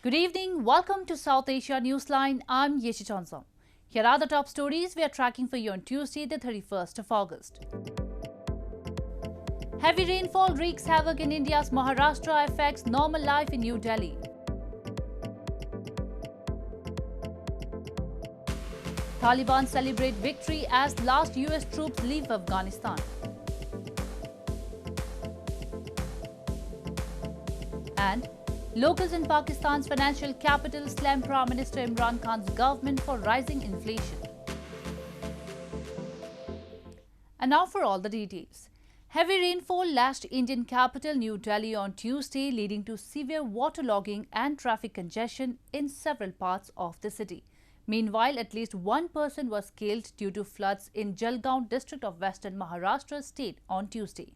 Good evening. Welcome to South Asia Newsline. I'm Yeshi Chonsom. Here are the top stories we are tracking for you on Tuesday, the 31st of August. Heavy rainfall wreaks havoc in India's Maharashtra, affects normal life in New Delhi. Taliban celebrate victory as last US troops leave Afghanistan. And locals in Pakistan's financial capital slam Prime Minister Imran Khan's government for rising inflation. And now for all the details. Heavy rainfall lashed Indian capital New Delhi on Tuesday, leading to severe waterlogging and traffic congestion in several parts of the city. Meanwhile, at least one person was killed due to floods in Jalgaon district of western Maharashtra state on Tuesday.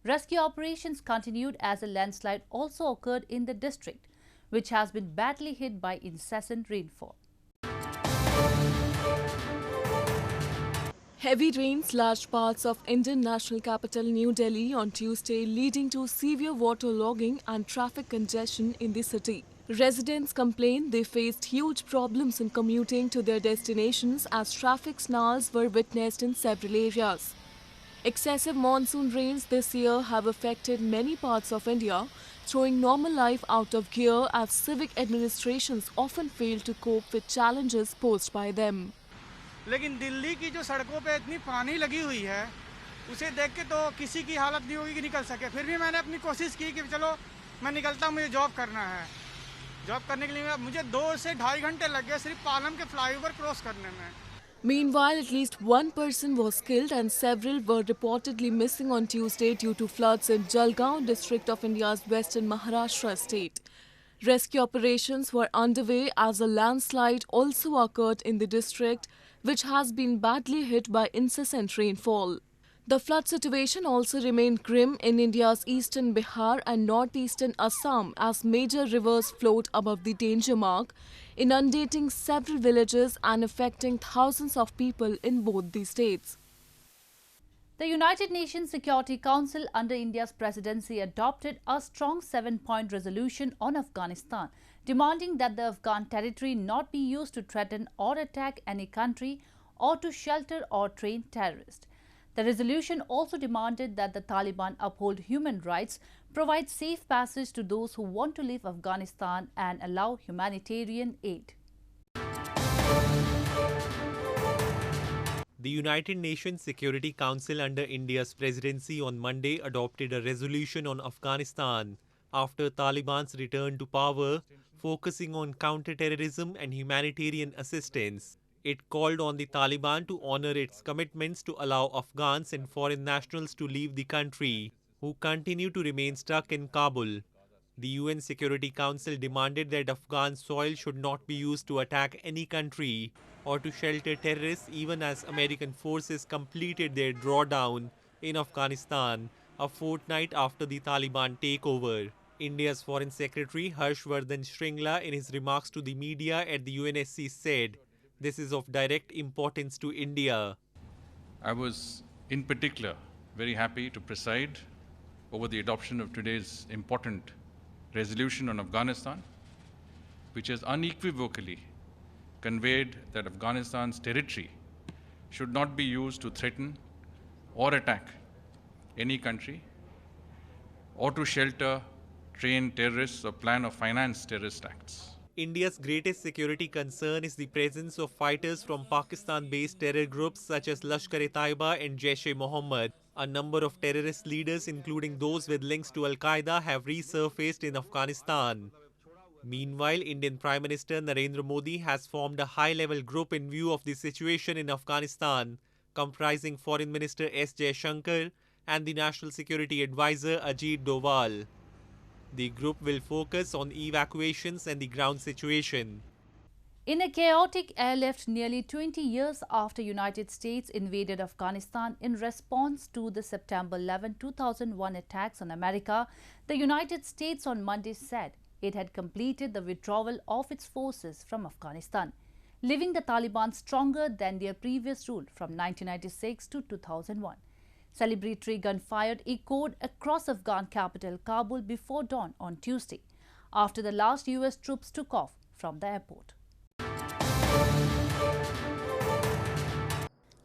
Rescue operations continued as a landslide also occurred in the district, which has been badly hit by incessant rainfall. Heavy rains slashed parts of Indian national capital New Delhi on Tuesday, leading to severe waterlogging and traffic congestion in the city. Residents complained they faced huge problems in commuting to their destinations as traffic snarls were witnessed in several areas. Excessive monsoon rains this year have affected many parts of India, throwing normal life out of gear as civic administrations often fail to cope with challenges posed by them. लेकिन दिल्ली की जो सड़कों पे इतनी पानी लगी हुई है, उसे देख के तो किसी की हालत नहीं होगी कि निकल सके। फिर भी मैंने अपनी कोशिश की कि चलो मैं निकलता हूँ, मुझे जॉब करना है। जॉब करने के लिए मुझे 2 से 2.5 घंटे लग गए सिर्फ पालम के फ्लाईओवर क्रॉस करने में। Meanwhile, at least one person was killed and several were reportedly missing on Tuesday due to floods in Jalgaon district of India's western Maharashtra state. Rescue operations were underway as a landslide also occurred in the district, which has been badly hit by incessant rainfall. The flood situation also remained grim in India's eastern Bihar and northeastern Assam as major rivers flowed above the danger mark, inundating several villages and affecting thousands of people in both these states. The United Nations Security Council under India's presidency adopted a strong 7-point resolution on Afghanistan, demanding that the Afghan territory not be used to threaten or attack any country or to shelter or train terrorists. The resolution also demanded that the Taliban uphold human rights, provide safe passage to those who want to leave Afghanistan, and allow humanitarian aid. The United Nations Security Council under India's presidency on Monday adopted a resolution on Afghanistan after Taliban's return to power, focusing on counter-terrorism and humanitarian assistance. It called on the Taliban to honor its commitments to allow Afghans and foreign nationals to leave the country, who continue to remain stuck in Kabul. The UN Security Council demanded that Afghan soil should not be used to attack any country or to shelter terrorists, even as American forces completed their drawdown in Afghanistan a fortnight after the Taliban takeover. India's Foreign Secretary Harshvardhan Shringla, in his remarks to the media at the UNSC, said, "This is of direct importance to India." I was, in particular, very happy to preside over the adoption of today's important resolution on Afghanistan, which has unequivocally conveyed that Afghanistan's territory should not be used to threaten or attack any country or to shelter, train terrorists or plan or finance terrorist acts. India's greatest security concern is the presence of fighters from Pakistan-based terror groups such as Lashkar-e-Taiba and Jaish-e-Mohammed. A number of terrorist leaders, including those with links to Al-Qaeda, have resurfaced in Afghanistan. Meanwhile, Indian Prime Minister Narendra Modi has formed a high-level group in view of the situation in Afghanistan, comprising Foreign Minister S. Jaishankar and the National Security Advisor Ajit Doval. The group will focus on evacuations and the ground situation. In a chaotic airlift nearly 20 years after United States invaded Afghanistan in response to the September 11, 2001 attacks on America, the United States on Monday said it had completed the withdrawal of its forces from Afghanistan, leaving the Taliban stronger than their previous rule from 1996 to 2001. Celebratory gunfire echoed across Afghan capital Kabul before dawn on Tuesday. after the last US troops took off from the airport.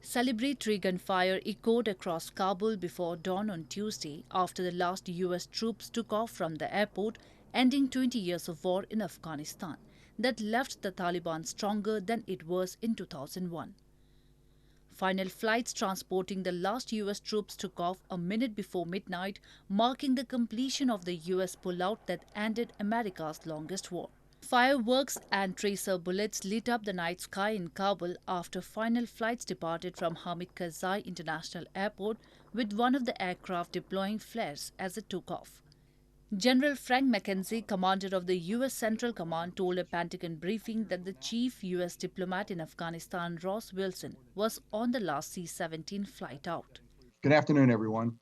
Celebratory gunfire echoed across Kabul before dawn on Tuesday after the last US troops took off from the airport, ending 20 years of war in Afghanistan that left the Taliban stronger than it was in 2001. Final flights transporting the last US troops took off a minute before midnight, marking the completion of the US pullout that ended America's longest war. Fireworks and tracer bullets lit up the night sky in Kabul after final flights departed from Hamid Karzai International Airport, with one of the aircraft deploying flares as it took off. General Frank McKenzie, commander of the U.S. Central Command, told a Pentagon briefing that the chief U.S. diplomat in Afghanistan, Ross Wilson, was on the last C-17 flight out. Good afternoon, everyone.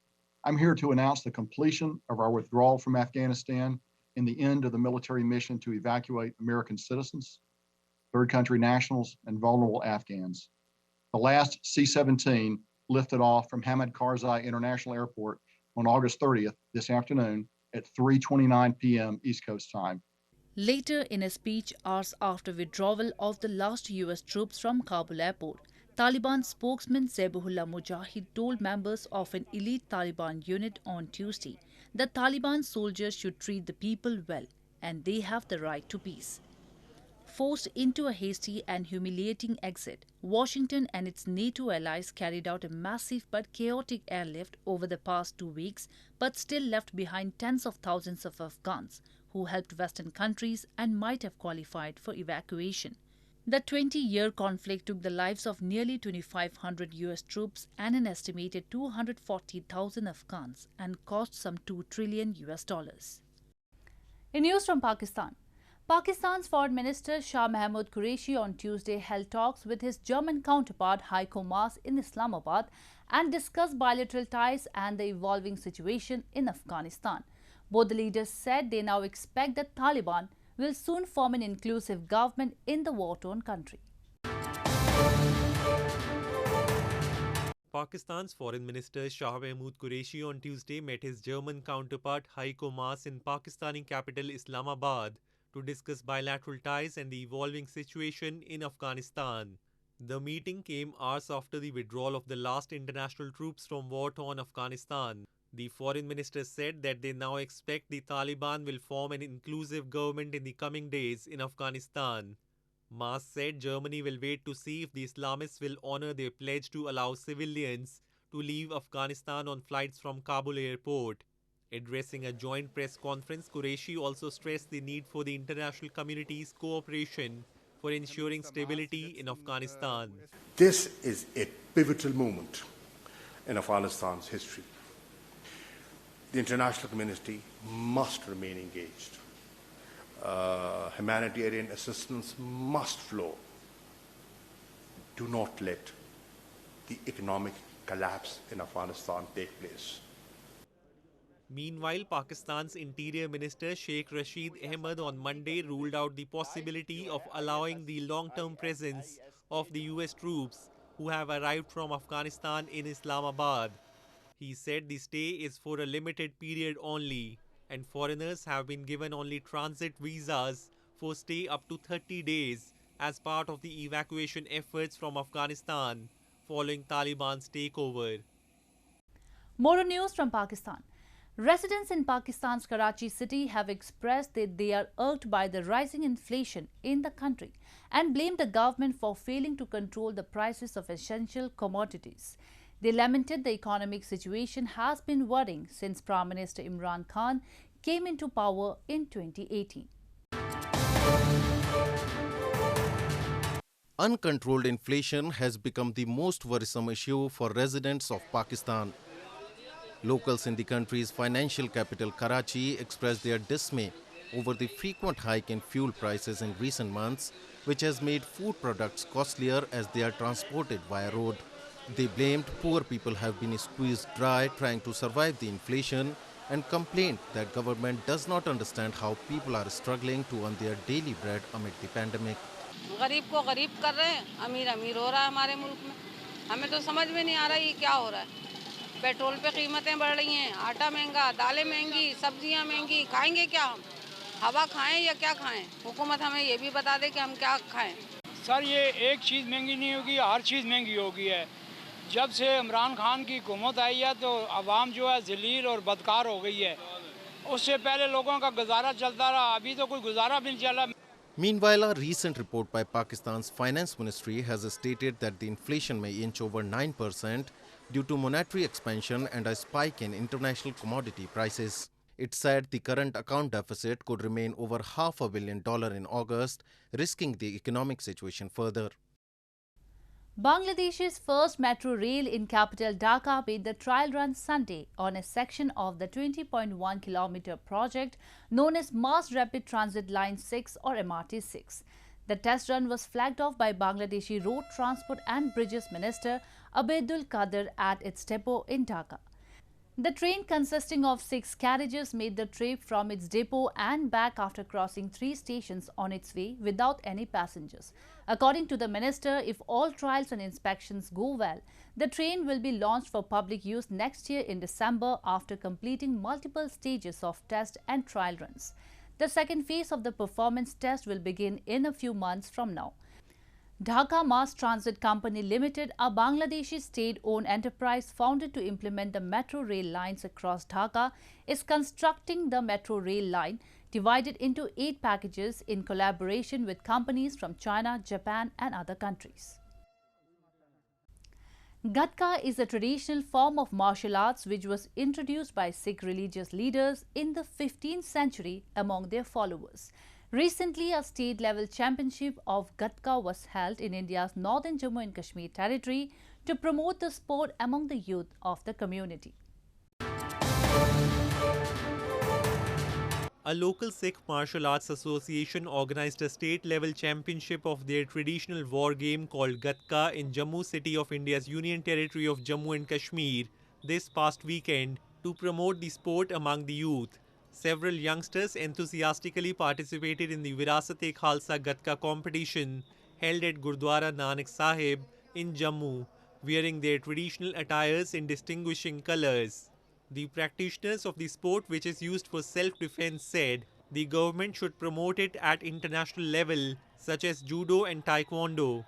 I'm here to announce the completion of our withdrawal from Afghanistan and the end of the military mission to evacuate American citizens, third country nationals, and vulnerable Afghans. The last C-17 lifted off from Hamid Karzai International Airport on August 30th, this afternoon, at 3:29 p.m. East Coast time. Later in a speech hours after withdrawal of the last US troops from Kabul airport, Taliban spokesman Zabihullah Mujahid told members of an elite Taliban unit on Tuesday that Taliban soldiers should treat the people well and they have the right to peace. Forced into a hasty and humiliating exit, Washington and its NATO allies carried out a massive but chaotic airlift over the past 2 weeks, but still left behind tens of thousands of Afghans who helped Western countries and might have qualified for evacuation. The 20-year conflict took the lives of nearly 2,500 US troops and an estimated 240,000 Afghans and cost some $2 trillion. In news from Pakistan, Pakistan's Foreign Minister Shah Mahmood Qureshi on Tuesday held talks with his German counterpart Heiko Maas in Islamabad and discussed bilateral ties and the evolving situation in Afghanistan. Both the leaders said they now expect that Taliban will soon form an inclusive government in the war-torn country. Pakistan's Foreign Minister Shah Mahmood Qureshi on Tuesday met his German counterpart Heiko Maas in Pakistani capital Islamabad to discuss bilateral ties and the evolving situation in Afghanistan. The meeting came hours after the withdrawal of the last international troops from war-torn Afghanistan. The foreign minister said that they now expect the Taliban will form an inclusive government in the coming days in Afghanistan. Maas said Germany will wait to see if the Islamists will honor their pledge to allow civilians to leave Afghanistan on flights from Kabul airport. Addressing a joint press conference, Qureshi also stressed the need for the international community's cooperation for ensuring stability in Afghanistan. This is a pivotal moment in Afghanistan's history. The international community must remain engaged. Humanitarian assistance must flow. Do not let the economic collapse in Afghanistan take place. Meanwhile, Pakistan's Interior Minister Sheikh Rashid Ahmad on Monday ruled out the possibility of allowing the long-term presence of the US troops who have arrived from Afghanistan in Islamabad. He said the stay is for a limited period only, and foreigners have been given only transit visas for stay up to 30 days as part of the evacuation efforts from Afghanistan following Taliban's takeover. More news from Pakistan. Residents in Pakistan's Karachi city have expressed that they are irked by the rising inflation in the country and blame the government for failing to control the prices of essential commodities. They lamented the economic situation has been worrying since Prime Minister Imran Khan came into power in 2018. Uncontrolled inflation has become the most worrisome issue for residents of Pakistan. Locals in the country's financial capital Karachi expressed their dismay over the frequent hike in fuel prices in recent months, which has made food products costlier as they are transported via road. They blamed poor people have been squeezed dry trying to survive the inflation and complained that government does not understand how people are struggling to earn their daily bread amid the pandemic. गरीब को गरीब कर रहे हैं, अमीर अमीर हो रहा है हमारे मुल्क में. हमें तो समझ में नहीं आ रहा ये क्या हो रहा है. पेट्रोल पे कीमतें बढ़ रही हैं, आटा महंगा, दालें महंगी, सब्जियां महंगी, खाएंगे क्या हम? हवा खाएं या क्या खाएं? हुकूमत हमें ये भी बता दे कि हम क्या खाएं। सर ये एक चीज़ महंगी नहीं होगी, हर चीज़ महंगी हो गई है। जब से इमरान खान की हुकूमत आई है तो आवाम जो है जलील और बदकार हो गई है। उससे पहले लोगों का गुजारा चलता रहा, अभी तो कोई गुजारा भी नहीं चला। Meanwhile, a recent report by Pakistan's finance ministry has stated that the inflation may inch over 9% due to monetary expansion and a spike in international commodity prices. It said the current account deficit could remain over $500 million in August, risking the economic situation further. Bangladesh's first metro rail in capital Dhaka made the trial run Sunday on a section of the 20.1 kilometer project known as Mass Rapid Transit Line 6 or MRT6. The test run was flagged off by Bangladeshi Road Transport and Bridges Minister Abedul Qadir at its depot in Dhaka. The train, consisting of 6 carriages, made the trip from its depot and back after crossing 3 stations on its way without any passengers. According to the minister, if all trials and inspections go well, the train will be launched for public use next year in December after completing multiple stages of test and trial runs. The second phase of the performance test will begin in a few months from now. Dhaka Mass Transit Company Limited, a Bangladeshi state-owned enterprise founded to implement the metro rail lines across Dhaka, is constructing the metro rail line divided into 8 packages in collaboration with companies from China, Japan and other countries. Gatka is a traditional form of martial arts which was introduced by Sikh religious leaders in the 15th century among their followers. Recently, a state-level championship of Gatka was held in India's northern Jammu and Kashmir territory to promote the sport among the youth of the community. A local Sikh martial arts association organized a state-level championship of their traditional war game called Gatka in Jammu city of India's Union Territory of Jammu and Kashmir this past weekend to promote the sport among the youth. Several youngsters enthusiastically participated in the Virasat-e-Khalsa Gatka competition held at Gurdwara Nanak Sahib in Jammu, wearing their traditional attires in distinguishing colours. The practitioners of the sport, which is used for self-defense, said the government should promote it at international level, such as judo and taekwondo.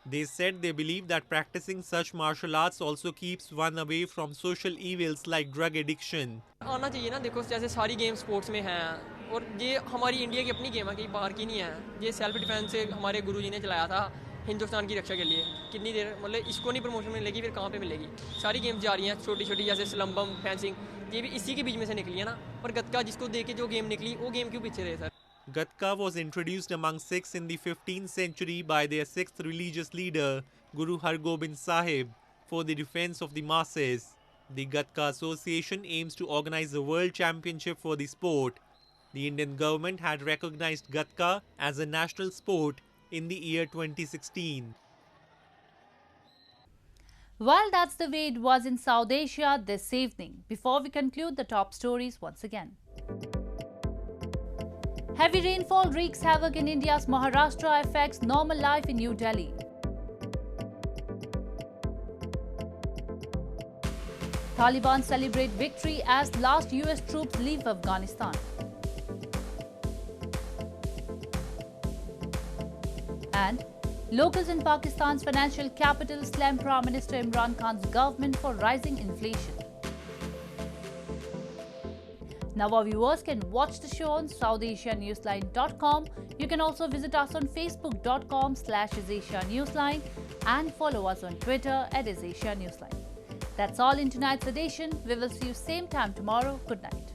They said they believe that practicing such martial arts also keeps one away from social evils like drug addiction. आना चाहिए ना, देखो जैसे सारी game sports में हैं और ये हमारी इंडिया की अपनी गेम है, कहीं बाहर की नहीं है। ये सेल्फ डिफेंस से हमारे गुरुजी ने चलाया था हिंदुस्तान की रक्षा के लिए। कितनी देर मतलब इसको नहीं प्रमोशन मिलेगी फिर कहाँ पे मिलेगी? सारी गेम्स जा रही हैं छोटी छोटी, जैसे स्लम्बम, फेंसिंग, ये भी इसी के बीच में से निकली है ना। पर गतका जिसको देख के जो गेम निकली वो गेम क्यों पीछे रहे sir? Gatka was introduced among Sikhs in the 15th century by their 6th religious leader, Guru Hargobind Sahib, for the defense of the masses. The Gatka Association aims to organize a world championship for the sport. The Indian government had recognized Gatka as a national sport in the year 2016. Well, that's the way it was in South Asia this evening. Before we conclude, the top stories once again. Heavy rainfall wreaks havoc in India's Maharashtra, affects normal life in New Delhi. Taliban celebrate victory as last US troops leave Afghanistan. And locals in Pakistan's financial capital slam Prime Minister Imran Khan's government for rising inflation. Now our viewers can watch the show on SouthAsiaNewsline.com. You can also visit us on Facebook.com/AsAsiaNewsline and follow us on Twitter @AsAsiaNewsline. That's all in tonight's edition. We will see you same time tomorrow. Good night.